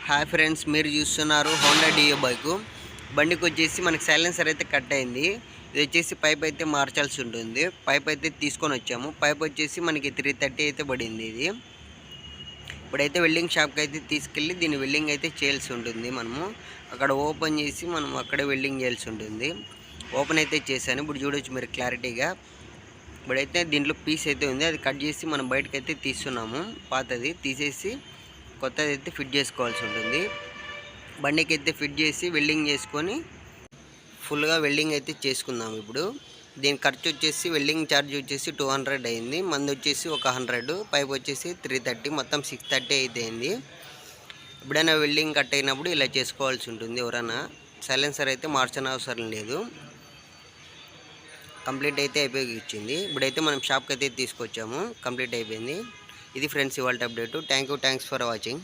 Hi friends, మీరు చూస్తున్నారు Honda డియో bike. బండికి వచ్చేసి మనకి సైలెన్సర్ అయితే కట్ అయింది. ఇది వచ్చేసి పైప్ అయితే మార్చాల్సి ఉంటుంది. పైప్ అయితే తీసుకొని వచ్చాము. పైప్ వచ్చేసి మనకి 330 అయితే పడింది. ఇది ఇప్పుడైతే వెల్డింగ్ షాప్కి అయితే తీసుకెళ్ళి దీన్ని వెల్డింగ్ అయితే చేయాల్సి ఉంటుంది. మనము అక్కడ ఓపెన్ చేసి మనం అక్కడే వెల్డింగ్ చేయాల్సి ఉంటుంది. ఓపెన్ అయితే చేశాను, ఇప్పుడు చూడవచ్చు మీరు క్లారిటీగా. ఇప్పుడైతే దీంట్లో పీస్ అయితే ఉంది, అది కట్ చేసి మనం బయటకు అయితే తీస్తున్నాము. పాతది తీసేసి కొత్తది అయితే ఫిట్ చేసుకోవాల్సి ఉంటుంది. బండికి అయితే ఫిట్ చేసి వెల్డింగ్ చేసుకొని ఫుల్గా వెల్డింగ్ అయితే చేసుకుందాం. ఇప్పుడు దీని ఖర్చు వచ్చేసి వెల్డింగ్ ఛార్జ్ వచ్చేసి 200 అయింది. మంది వచ్చేసి ఒక 100, పైప్ వచ్చేసి 330, మొత్తం 630 అయితే అయింది. ఎప్పుడైనా వెల్డింగ్ కట్ అయినప్పుడు ఇలా చేసుకోవాల్సి ఉంటుంది. ఎవరైనా సైలెన్సర్ అయితే మార్చని అవసరం లేదు. కంప్లీట్ అయితే అయిపోయి ఇచ్చింది. ఇప్పుడైతే మనం షాప్కి అయితే తీసుకొచ్చాము, కంప్లీట్ అయిపోయింది. ఇది ఫ్రెండ్స్ ఇవాళ అప్డేట్. Thanks for watching.